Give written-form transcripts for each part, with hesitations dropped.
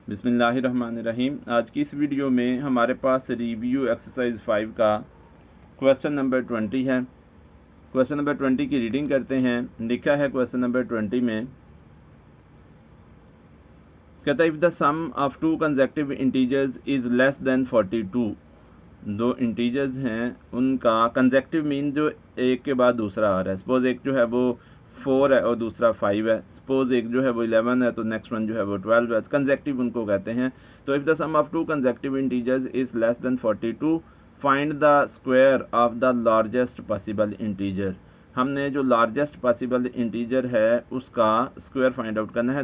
बिस्मिल्लाहिर्रहमानिर्रहीम। आज की इस वीडियो में हमारे पास रिव्यू एक्सरसाइज 5 का क्वेश्चन नंबर 20 है। क्वेश्चन नंबर 20 की रीडिंग करते हैं। लिखा है क्वेश्चन नंबर 20 में, कहता है if the sum of two consecutive integers is less than 42। दो इंटीजर्स हैं, उनका कंसेक्टिव मीन जो एक के बाद दूसरा आ रहा है। सपोज एक जो है वो 4 है और दूसरा 5 है। सपोज एक जो है वो 11 है तो नेक्स्ट वन जो है वो 12 है। कंसेक्टिव उनको कहते हैं। तो if the sum of two consecutive integers is less than 42 find the square of the largest possible integer. हमने जो लार्जेस्ट पॉसिबल इंटीजर है उसका स्क्वायर फाइंड आउट करना है।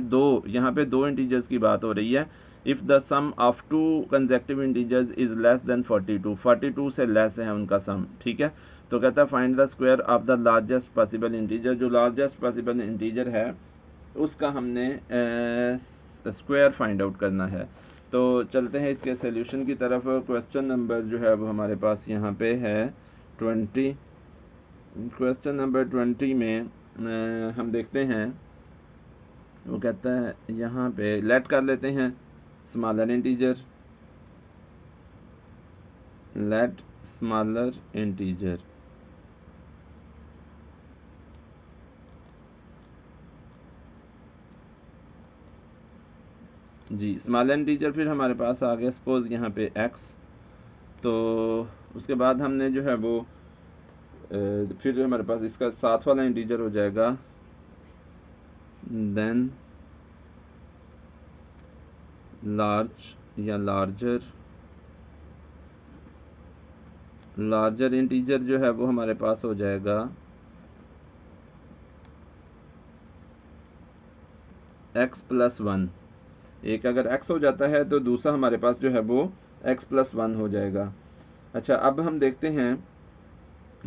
यहाँ पे दो इंटीजर्स की बात हो रही है। If the sum of two consecutive integers is less than 42 से लेस है उनका सम, ठीक है। तो कहता है find the square of the largest possible integer. जो लार्जेस्ट पॉसिबल इंटीजर है उसका हमने स्क्वायर फाइंड आउट करना है। तो चलते हैं इसके सोल्यूशन की तरफ। क्वेश्चन नंबर जो है वो हमारे पास यहाँ पे है 20। क्वेश्चन नंबर 20 में हम देखते हैं, वो कहता है यहाँ पे लेट कर लेते हैं smaller integer, let smaller integer. जी, स्मॉलर इंटीजर फिर हमारे पास आ गया सपोज यहाँ पे x। तो उसके बाद हमने जो है वो फिर हमारे पास इसका साथ वाला इंटीजर हो जाएगा, देन लार्ज या लार्जर इंटीजर जो है वो हमारे पास हो जाएगा x+1। एक अगर x हो जाता है तो दूसरा हमारे पास जो है वो x+1 हो जाएगा। अच्छा, अब हम देखते हैं,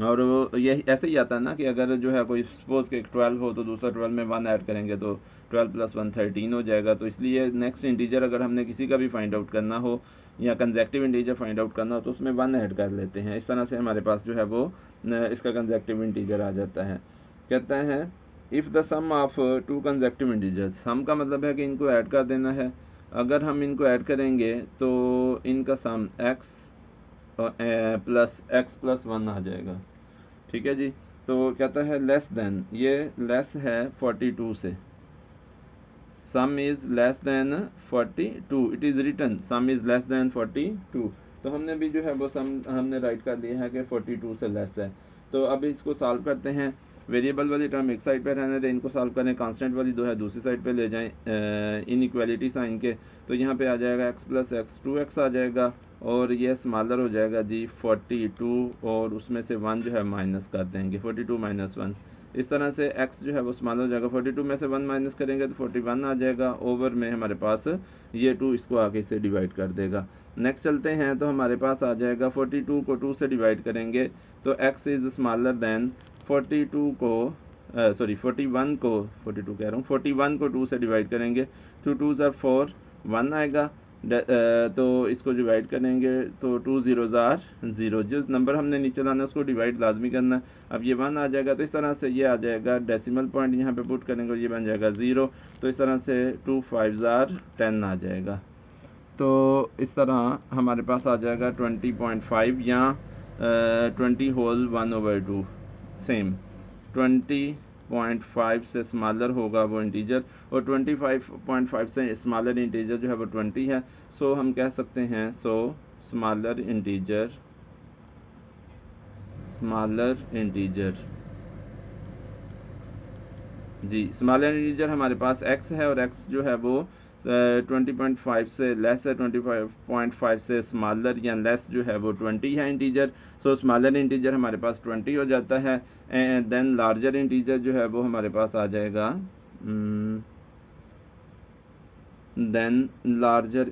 और वो ये ऐसे ही आता है ना कि अगर जो है कोई सपोज के 12 हो तो दूसरा 12 में 1 ऐड करेंगे तो 12 + 1 13 हो जाएगा। तो इसलिए नेक्स्ट इंटीजर अगर हमने किसी का भी फाइंड आउट करना हो या कंसेक्टिव इंटीजर फाइंड आउट करना हो तो उसमें 1 ऐड कर लेते हैं। इस तरह से हमारे पास जो है वो इसका कंसेक्टिव इंटीजर आ जाता है। कहता है if the sum of two consecutive integers, sum का मतलब है कि इनको ऐड कर देना है। अगर हम इनको ऐड करेंगे तो इनका सम x प्लस x+1 आ जाएगा, ठीक है जी। तो कहता है लेस देन, ये लेस है 42 से। Sum is less than 42, it is written sum is less than 42। तो हमने भी जो है वो सम हमने राइट कर दिया है कि 42 से लेस है। तो अब इसको सॉल्व करते हैं। वेरिएबल वाली टर्म एक साइड पे रहने दें, इनको सॉल्व करें। कांस्टेंट वाली दो है दूसरी साइड पे ले जाएं इनइक्वालिटी साइन के। तो यहाँ पे आ जाएगा x + x 2x आ जाएगा और ये स्मॉलर हो जाएगा जी 42, और उसमें से 1 जो है माइनस कर देंगे, 42 - 1। इस तरह से x जो है वो स्मॉलर हो जाएगा। 42 में से 1 माइनस करेंगे तो 41 आ जाएगा। ओवर में हमारे पास ये 2 इसको आगे से डिवाइड कर देगा। नेक्स्ट चलते हैं तो हमारे पास आ जाएगा 42 को 2 से डिवाइड करेंगे तो x इज़ स्मॉलर देन 42 को 41 को 42 कह रहा हूँ 41 को 2 से डिवाइड करेंगे। 2 2 ज़ार 4 1 आएगा। तो इसको डिवाइड करेंगे तो 2 0 ज़ार 0। जिस नंबर हमने नीचे लाना है उसको डिवाइड लाजमी करना है। अब ये 1 आ जाएगा तो इस तरह से ये आ जाएगा, डेसिमल पॉइंट यहाँ पे पुट करेंगे और ये बन जाएगा 0। तो इस तरह से 2 5 ज़ार 10 आ जाएगा। तो इस तरह हमारे पास आ जाएगा 20.5 या 20 होल 1/2। सेम 20.5 से स्मॉलर होगा वो इंटीजर, और 25.5 से स्मॉलर इंटीजर जो है वो 20 है। सो हम कह सकते हैं स्मॉलर इंटीजर जी, स्मॉलर इंटीजर हमारे पास x है और x जो है वो 20.5 से लेस है। 25.5 से स्मॉलर या लेस जो है वो 20 है इंटीजर। सो स्मॉलर इंटीजर हमारे पास 20 हो जाता है। एंड देन लार्जर इंटीजर जो है वो हमारे पास आ जाएगा, देन लार्जर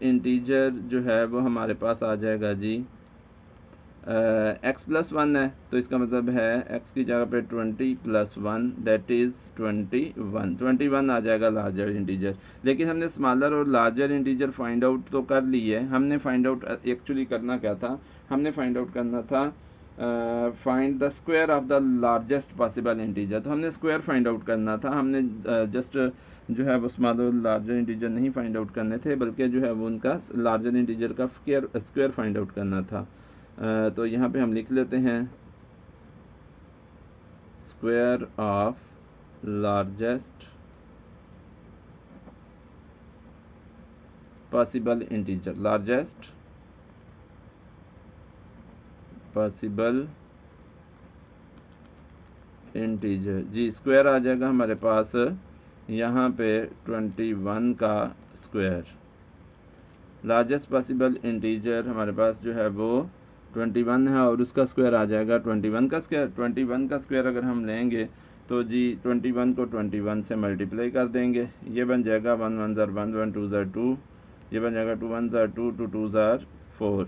इंटीजर जो है वो हमारे पास आ जाएगा जी x+1 है तो इसका मतलब है x की जगह पे 20 + 1 दैट इज़ 21 आ जाएगा लार्जर इंटीजर। लेकिन हमने स्मॉलर और लार्जर इंटीजर फाइंड आउट तो कर ली है। हमने फाइंड आउट एक्चुअली करना क्या था, हमने फाइंड आउट करना था find the square of the largest possible integer. तो हमने स्क्वायर फाइंड आउट करना था, हमने जस्ट जो है वो स्मॉल लार्जर इंटीजर नहीं फाइंड आउट करने थे, बल्कि जो है वो उनका लार्जर इंटीजर का स्क्वायर फाइंड आउट करना था। तो यहाँ पे हम लिख लेते हैं square of largest possible integer, largest possible integer जी, स्क्वायर आ जाएगा हमारे पास यहाँ पे 21 का स्क्वायर। लार्जेस्ट पॉसिबल इंटीजर हमारे पास जो है वो 21 है और उसका स्क्वायर आ जाएगा 21 का स्क्वायर। 21 का स्क्वायर अगर हम लेंगे तो जी 21 को 21 से मल्टीप्लाई कर देंगे, ये बन जाएगा 1 1 ज़ार 1 1 2 ज़ार 2, ये बन जाएगा 2 1 ज़ार 2 2 2 ज़ार 4।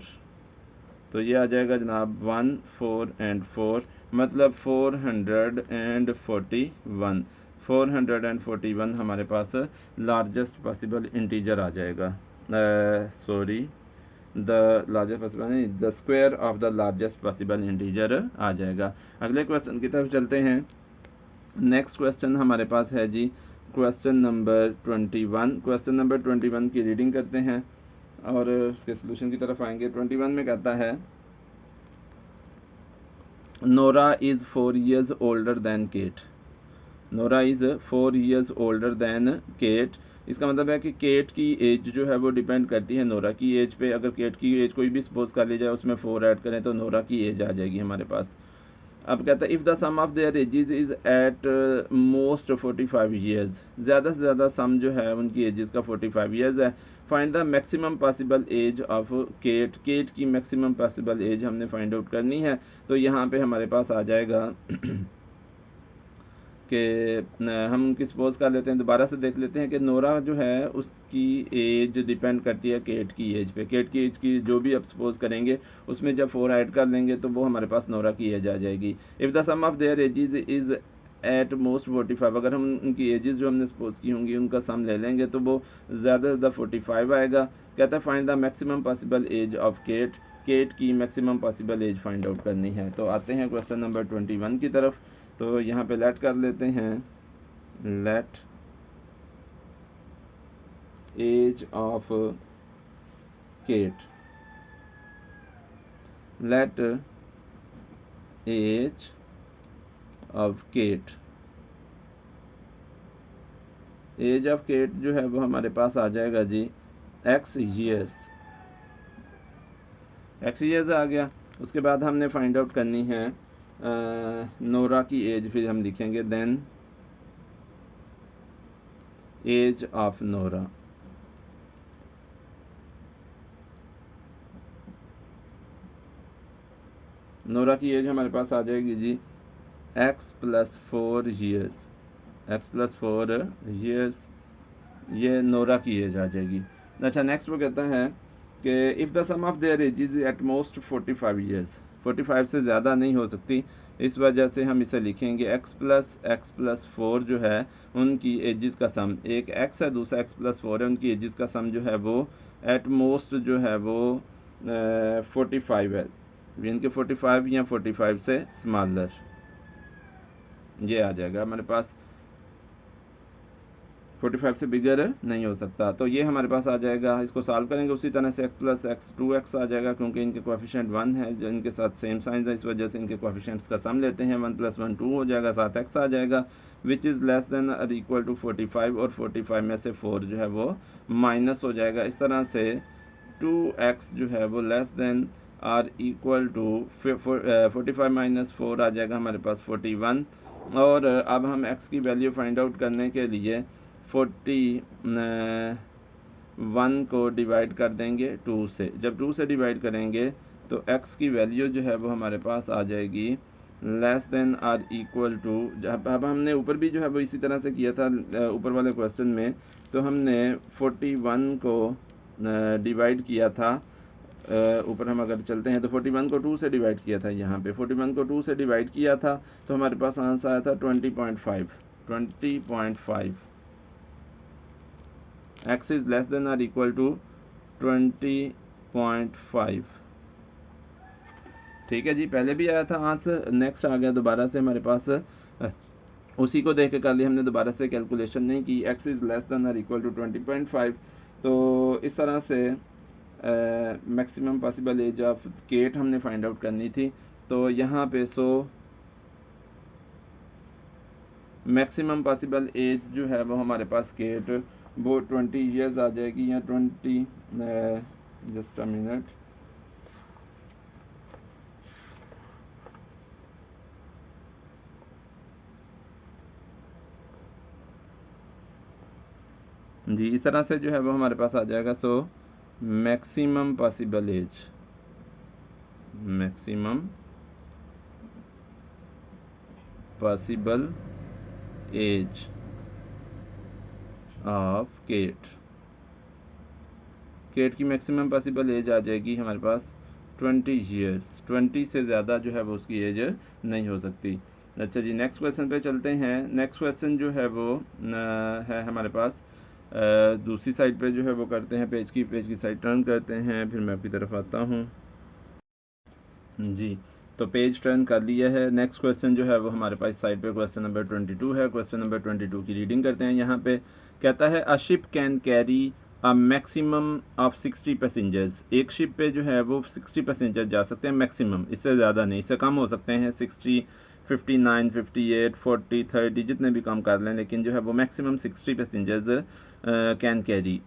तो ये आ जाएगा जनाब 1 4 एंड 4, मतलब 441। 441 हमारे पास लार्जेस्ट पॉसिबल इंटीजर आ जाएगा। सॉरी, द लार्जेस्ट पॉसिबल नहीं, the square of the largest possible integer आ जाएगा। अगले क्वेश्चन की तरफ चलते हैं। नेक्स्ट क्वेश्चन हमारे पास है जी क्वेश्चन नंबर 21। क्वेश्चन नंबर 21 की रीडिंग करते हैं और उसके सोल्यूशन की तरफ आएंगे। 21 में कहता है Nora is 4 years older than Kate. Nora is 4 years older than Kate. इसका मतलब है कि केट की एज जो है वो डिपेंड करती है नोरा की एज पे। अगर केट की एज कोई भी सपोज कर ली जाए, उसमें 4 ऐड करें तो नोरा की एज आ जाएगी हमारे पास। अब कहता है if the sum of their ages is at most 45 years, ज़्यादा से ज़्यादा सम जो है उनकी एजेस का 45 years है। Find the maximum possible age of Kate. Kate की मैक्सिमम पॉसिबल एज हमने फाइंड आउट करनी है। तो यहाँ पे हमारे पास आ जाएगा कि हम सपोज कर लेते हैं, दोबारा से देख लेते हैं कि नोरा जो है उसकी एज डिपेंड करती है केट की एज पे। केट की एज की जो भी अब सपोज करेंगे उसमें जब 4 ऐड कर लेंगे तो वो हमारे पास नोरा की एज आ जाएगी। If the sum of their ages is at most 45, अगर हम उनकी एजेस जो हमने सपोज की होंगी उनका सम ले लेंगे तो वो ज़्यादा से ज़्यादा 45 आएगा। कहता है find the maximum possible age of Kate. Kate की maximum possible age find out करनी है। तो आते हैं क्वेश्चन नंबर 21 की तरफ। तो यहाँ पे लेट कर लेते हैं, let age of Kate, let age of Kate. Age of Kate जो है वो हमारे पास आ जाएगा जी x years। x years आ गया। उसके बाद हमने फाइंड आउट करनी है नोरा की एज। फिर हम लिखेंगे then age of Nora. Nora की एज हमारे पास आ जाएगी जी x + 4 years। x + 4 years, ये नोरा की एज आ जाएगी। अच्छा, नेक्स्ट वो कहता है कि if the sum of their ages at most 45 years, 45 से ज़्यादा नहीं हो सकती। इस वजह से हम इसे लिखेंगे x + 4 जो है उनकी एजेस का सम, एक x है दूसरा x + 4 है, उनकी एजेस का सम जो है वो एट मोस्ट जो है वो 45 है, इनके 45 या 45 से स्मॉलर, ये आ जाएगा हमारे पास। 45 से बिगर नहीं हो सकता। तो ये हमारे पास आ जाएगा। इसको सॉल्व करेंगे उसी तरह से x + x 2x आ जाएगा, क्योंकि इनके कोएफिशिएंट 1 है, जो इनके साथ सेम साइन है, इस वजह से इनके कोएफिशिएंट्स का सम लेते हैं। 1 + 1 2 हो जाएगा, 7x आ जाएगा, विच इज़ लेस देन और इक्वल टू 45, और 45 में से 4 जो है वो माइनस हो जाएगा। इस तरह से 2x जो है वो लेस देन और इक्वल टू 45 - 4 आ जाएगा हमारे पास 41। और अब हम x की वैल्यू फाइंड आउट करने के लिए 41 को डिवाइड कर देंगे 2 से। जब 2 से डिवाइड करेंगे तो x की वैल्यू जो है वो हमारे पास आ जाएगी लेस देन और इक्वल टू, अब हमने ऊपर भी जो है वो इसी तरह से किया था ऊपर वाले क्वेश्चन में। तो हमने 41 को डिवाइड किया था, ऊपर हम अगर चलते हैं तो 41 को 2 से डिवाइड किया था। यहाँ पे 41 को 2 से डिवाइड किया था तो हमारे पास आंसर आया था 20.5। 20.5 x इज लेस देन और इक्वल टू 20.5। ठीक है जी, पहले भी आया था आंसर, नेक्स्ट आ गया दोबारा से हमारे पास, उसी को देख के कर लिया हमने, दोबारा से कैलकुलेशन नहीं की। x इज़ लेस देन और इक्वल टू 20.5, तो इस तरह से maximum possible age of Kate हमने फाइंड आउट करनी थी। तो यहाँ पे मैक्सिमम पॉसिबल एज जो है वो हमारे पास केट वो 20 ईयर्स आ जाएगी, या 20, जस्ट अ मिनट, जी इस तरह से जो है वो हमारे पास आ जाएगा। Maximum possible age, maximum possible age of Kate की मैक्सिमम पॉसिबल एज आ जाएगी हमारे पास 20 ईयर्स। 20 से ज़्यादा जो है वो उसकी एज नहीं हो सकती। अच्छा जी, नेक्स्ट क्वेश्चन पे चलते हैं। नेक्स्ट क्वेश्चन जो है वो है हमारे पास दूसरी साइड पे जो है वो करते हैं, पेज की साइड टर्न करते हैं, फिर मैं आपकी तरफ आता हूँ जी। तो पेज टर्न कर लिया है। नेक्स्ट क्वेश्चन जो है वो हमारे पास साइड पे क्वेश्चन नंबर 22 है। क्वेश्चन नंबर 22 की रीडिंग करते हैं। यहाँ पे कहता है a ship can carry a maximum of 60 passengers. एक शिप पे जो है वो 60 पैसेंजर जा सकते हैं मैक्सिमम, इससे ज़्यादा नहीं, इससे कम हो सकते हैं 60, 59, 58, 40, 30 जितने भी कम कर लें, लेकिन जो है वो मैक्सिमम 60 पैसेंजर्स कैन कैरी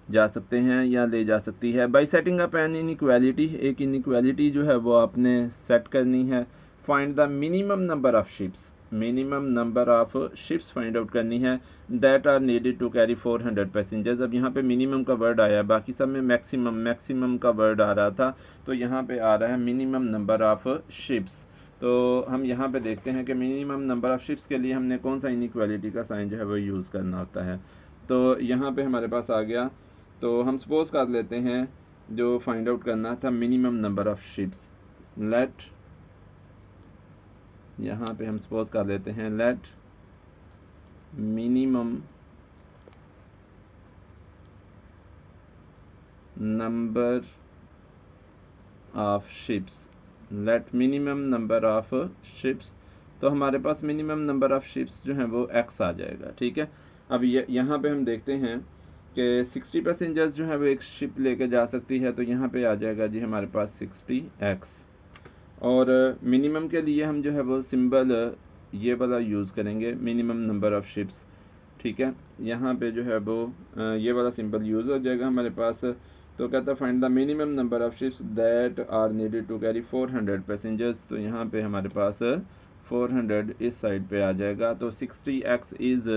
जा सकते हैं या ले जा सकती है। By setting up an inequality, एक इनइक्वालिटी जो है वो आपने सेट करनी है। Find the minimum number of ships, minimum number of ships find out करनी है that are needed to carry 400 passengers. अब यहाँ पे मिनिमम का वर्ड आया, बाकी सब में मैक्सिमम का वर्ड आ रहा था, तो यहाँ पे आ रहा है मिनिमम नंबर ऑफ शिप्स। तो हम यहाँ पे देखते हैं कि मिनिमम नंबर ऑफ शिप्स के लिए हमने कौन सा इनइक्वालिटी का साइन जो है वो यूज़ करना होता है। तो यहाँ पे हमारे पास आ गया, तो हम सपोज कर लेते हैं जो फाइंड आउट करना था minimum number of ships. Let, यहाँ पे हम सपोज कर लेते हैं let minimum number of ships, let minimum number of ships. तो हमारे पास मिनिमम नंबर ऑफ शिप्स जो हैं वो x आ जाएगा। ठीक है, अब यहाँ पे हम देखते हैं कि 60 पैसेंजर्स जो है वो एक शिप लेके जा सकती है, तो यहाँ पे आ जाएगा जी हमारे पास 60x। और मिनिमम के लिए हम जो है वो सिंबल ये वाला यूज़ करेंगे, मिनिमम नंबर ऑफ शिप्स। ठीक है, यहाँ पे जो है वो ये वाला सिंबल यूज़ हो जाएगा हमारे पास। तो कहता है find the minimum number of ships that are needed to carry 400 passengers. तो यहाँ पे हमारे पास 400 इस साइड पे आ जाएगा, तो 60x इज़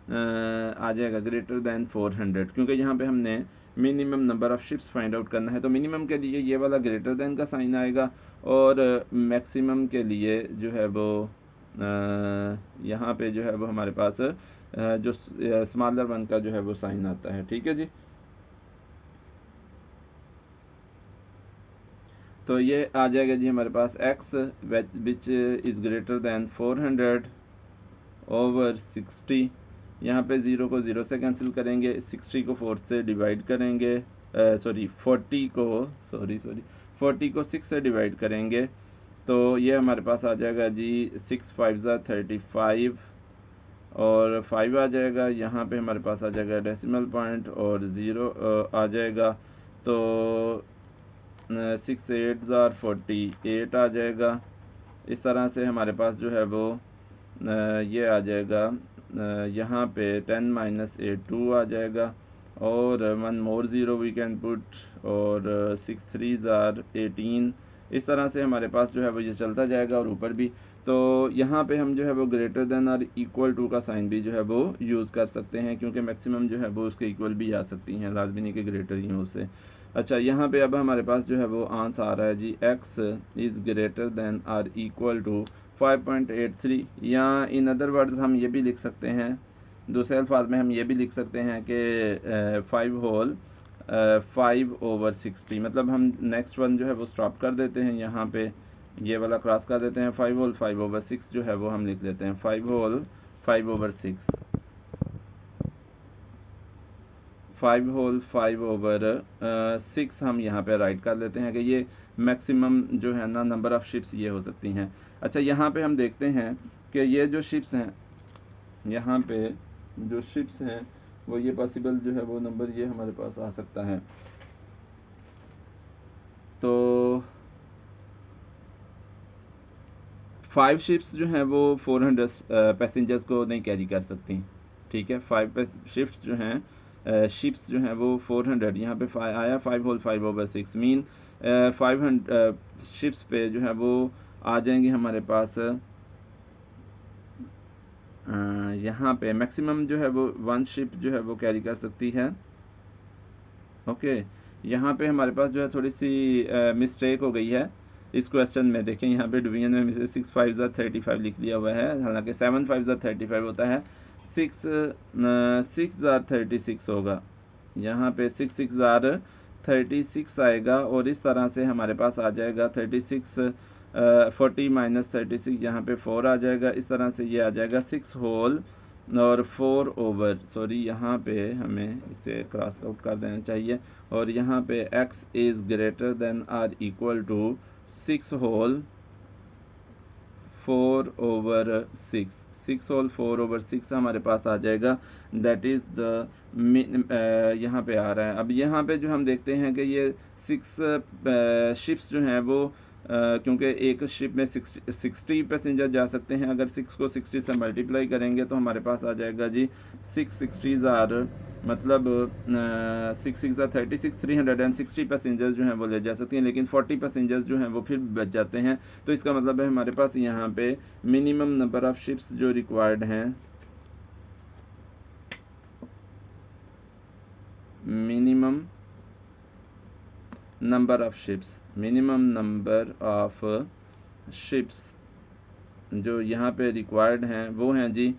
आ जाएगा ग्रेटर दैन 400, क्योंकि यहाँ पे हमने minimum number of ships find out करना है। तो मिनिमम के लिए ये वाला ग्रेटर दैन का साइन आएगा, और मैक्सिमम के लिए जो है वो यहाँ पे जो है वो हमारे पास जो स्मॉलर वन का जो है वो साइन आता है। ठीक है जी, तो ये आ जाएगा जी हमारे पास x which is greater than 400 over 60। यहाँ पे 0 को 0 से कैंसिल करेंगे, 60 को 4 से डिवाइड करेंगे, 40 को 6 से डिवाइड करेंगे, तो ये हमारे पास आ जाएगा जी 6 5 ज़ा 35, और 5 आ जाएगा। यहाँ पे हमारे पास आ जाएगा डेसिमल पॉइंट, और 0 आ जाएगा, तो 6 8 ज़ा 48 आ जाएगा। इस तरह से हमारे पास जो है वो ये आ जाएगा, यहाँ पे 10 - 8 2 आ जाएगा, और 1 मोर 0 वी कैन पुट, और 6 3 ज़ार 18। इस तरह से हमारे पास जो है वो ये चलता जाएगा, और ऊपर भी। तो यहाँ पे हम जो है वो ग्रेटर देन और इक्वल टू का साइन भी जो है वो यूज़ कर सकते हैं, क्योंकि मैक्सिमम जो है वो उसके इक्वल भी आ सकती हैं, लाजमी नहीं कि ग्रेटर ही हो उससे। अच्छा, यहाँ पे अब हमारे पास जो है वो आंसर आ रहा है जी x इज़ ग्रेटर देन और इक्वल टू 5.83, या इन अदर वर्ड्स हम ये भी लिख सकते हैं, दूसरे अल्फाज में हम ये भी लिख सकते हैं कि 5 ओवर 60। मतलब हम नेक्स्ट वन जो है वो स्टॉप कर देते हैं, यहाँ पे ये वाला क्रॉस कर देते हैं, 5 ओवर 6 जो है वो हम लिख लेते हैं 5 ओवर 6, 5 ओवर 6 हम यहाँ पे राइट कर लेते हैं कि ये मैक्सिमम जो है ना नंबर ऑफ शिप्स ये हो सकती हैं। अच्छा, यहाँ पे हम देखते हैं कि ये जो शिप्स हैं, यहाँ पे जो शिप्स हैं वो ये पॉसिबल जो है वो नंबर ये हमारे पास आ सकता है। तो 5 शिप्स जो हैं वो 400 पैसेंजर्स को नहीं कैरी कर सकती, ठीक है। 5 शिप्स जो हैं शिप्स जो हैं वो 400, यहाँ पे आया 5 होल 5/6 मीन 500 शिप्स पे जो है वो आ जाएंगी हमारे पास। यहाँ पे मैक्सिमम जो है वो 1 शिप जो है वो कैरी कर सकती है। ओके, यहाँ पे हमारे पास जो है थोड़ी सी मिस्टेक हो गई है इस क्वेश्चन में। देखें यहाँ पे डिवीजन में 6 5 35 लिख लिया हुआ है, हालांकि 7 5 35 होता है। 6 36 होगा, यहाँ पे 6 6 36 आएगा, और इस तरह से हमारे पास आ जाएगा 36 40 माइनस 36, यहाँ पे 4 आ जाएगा। इस तरह से ये आ जाएगा 6 होल और 4 ओवर, सॉरी यहाँ पे हमें इसे क्रॉस आउट कर देना चाहिए, और यहाँ पे x is greater than or equal to 6 whole 4/6। 6 whole 4/6 हमारे पास आ जाएगा, दैट इज द यहाँ पे आ रहा है। अब यहाँ पे जो हम देखते हैं कि ये 6 शिप्स जो हैं वो क्योंकि एक शिप में 60 पैसेंजर जा सकते हैं, अगर 6 को 60 से मल्टीप्लाई करेंगे तो हमारे पास आ जाएगा जी 6 60 मतलब 6 6 36, 360 पैसेंजर्स जो हैं वो ले जा सकती हैं, लेकिन 40 पैसेंजर्स जो हैं वो फिर बच जाते हैं। तो इसका मतलब है हमारे पास यहाँ पे मिनिमम नंबर ऑफ शिप्स जो रिक्वायर्ड हैं, मिनिमम नंबर ऑफ शिप्स जो यहाँ पे रिक्वायर्ड हैं वो हैं जी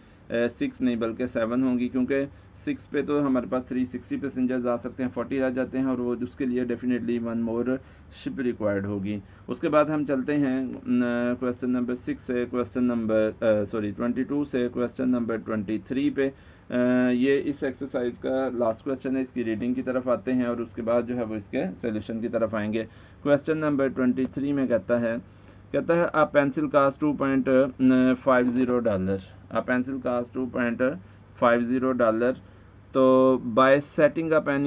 6 नहीं बल्कि 7 होंगी, क्योंकि 6 पे तो हमारे पास 360 पैसेंजर्स आ सकते हैं, 40 आ जाते हैं, और वो उसके लिए डेफिनेटली 1 मोर शिप रिक्वायर्ड होगी। उसके बाद हम चलते हैं क्वेश्चन नंबर 6 से क्वेश्चन नंबर 22 से क्वेश्चन नंबर 23 पे। ये इस एक्सरसाइज का लास्ट क्वेश्चन है, इसकी रीडिंग की तरफ आते हैं और उसके बाद जो है वो इसके सोल्यूशन की तरफ आएंगे। क्वेश्चन नंबर 23 में कहता है a pencil cost $2.50, a pencil cost $2.50। तो by setting up an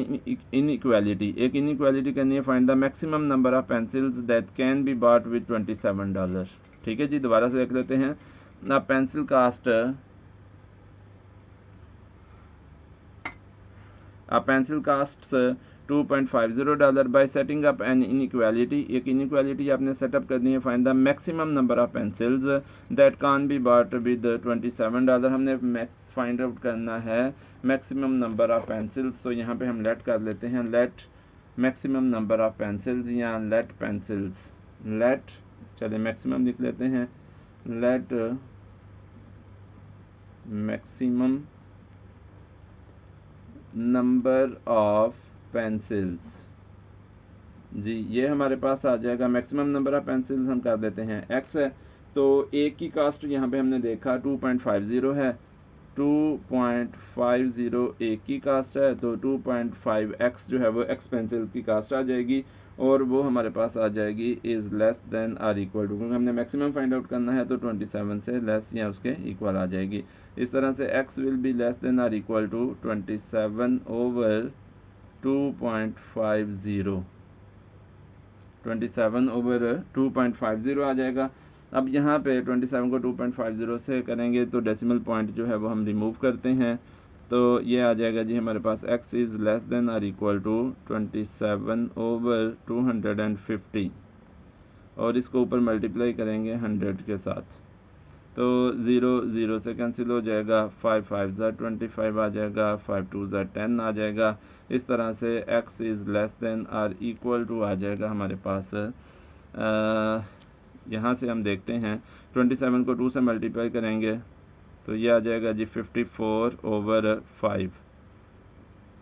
inequality, एक इनइक्वालिटी करनी है, find the maximum number of pencils that can be bought with $27। ठीक है जी, दोबारा से देख लेते हैं। A pencil cost $2.50 by setting up an inequality, एक इनइक्वालिटी आपने सेटअप करनी है, find the maximum number of pencils that can be bought with $27। हमने मैक्स फाइंड आउट करना है मैक्सिमम नंबर ऑफ पेंसिल्स। तो यहाँ पे हम लेट कर लेते हैं, let maximum number of pencils या लेट पेंसिल्स, लेट चलिए मैक्सिमम लिख लेते हैं, let maximum number of pencils. जी ये हमारे पास आ जाएगा मैक्सिमम नंबर ऑफ पेंसिल्स, हम कर देते हैं x है, तो एक की कास्ट यहाँ पे हमने देखा 2.50 है, 2.50 एक की कास्ट है, तो 2.5x जो है वो x पेंसिल्स की कास्ट आ जाएगी, और वो हमारे पास आ जाएगी is less than or equal to, क्योंकि हमने मैक्सिमम फाइंड आउट करना है तो 27 से लेस या उसके इक्वल आ जाएगी। इस तरह से x will be less than or equal to 27/2.50, 27/2.50 आ जाएगा। अब यहाँ पे 27 को 2.50 से करेंगे तो डेसिमल पॉइंट जो है वो हम रिमूव करते हैं, तो ये आ जाएगा जी हमारे पास x is less than or equal to 27/250, और इसको ऊपर मल्टीप्लाई करेंगे 100 के साथ, तो 0 0 से कैंसिल हो जाएगा, 5 5 25 आ जाएगा, 5 2 10 आ जाएगा। इस तरह से x is less than or equal to आ जाएगा हमारे पास। यहाँ से हम देखते हैं 27 को 2 से मल्टीप्लाई करेंगे तो ये आ जाएगा जी 54/5,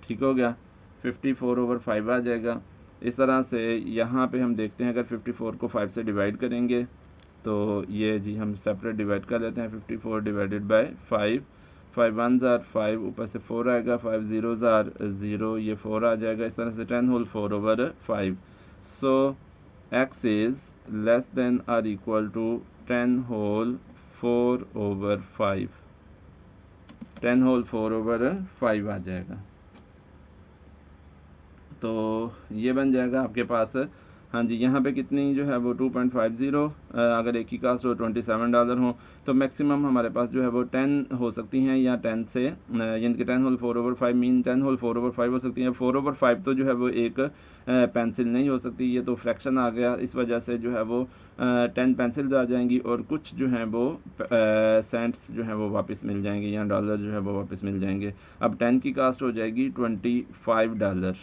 ठीक हो गया, 54/5 आ जाएगा। इस तरह से यहाँ पे हम देखते हैं अगर 54 को 5 से डिवाइड करेंगे तो ये जी हम सेपरेट डिवाइड कर लेते हैं, 54 डिवाइडेड बाय 5, 5 1 ज़ार 5, ऊपर से 4 आएगा, 5 0 ज़ार 0, ये 4 आ जाएगा। इस तरह से 10 whole 4/5। So x is less than और इक्वल टू 10 होल 4/5, 10 होल 4/5 आ जाएगा। तो ये बन जाएगा आपके पास। हाँ जी, यहाँ पे कितनी जो है वो 2.50, अगर एक ही कास्ट हो $27 हो तो मैक्सिमम हमारे पास जो है वो 10 हो सकती हैं, या 10 से यानी कि 10 होल 4/5 मीन 10 होल 4/5 हो सकती है। 4/5 तो जो है वो एक पेंसिल नहीं हो सकती, ये तो फ्रैक्शन आ गया, इस वजह से जो है वो 10 पेंसिल्स आ जाएंगी और कुछ जो है वो सेंट्स जो है वो वापस मिल जाएंगे, या डॉलर जो है वो वापस मिल जाएंगे। अब 10 की कास्ट हो जाएगी $25,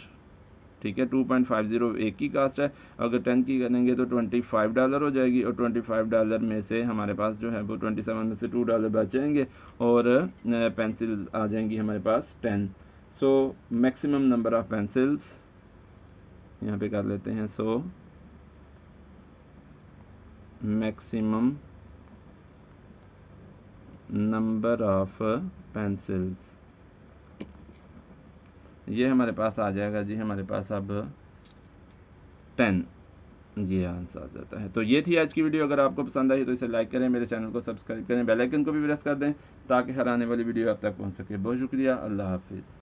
ठीक है। 2.50 एक की कास्ट है, अगर 10 की करेंगे तो $25 हो जाएगी, और $25 में से हमारे पास जो है वो 27 में से $2 बचेंगे और पेंसिल आ जाएंगी हमारे पास 10। So maximum number of pencils यहाँ पे कर लेते हैं। So maximum number of pencils, ये हमारे पास आ जाएगा जी, हमारे पास अब 10, ये आंसर आ जाता है। तो ये थी आज की वीडियो। अगर आपको पसंद आई तो इसे लाइक करें, मेरे चैनल को सब्सक्राइब करें, बेल आइकन को भी प्रेस कर दें ताकि हर आने वाली वीडियो आप तक पहुंच सके। बहुत शुक्रिया, अल्लाह हाफिज़।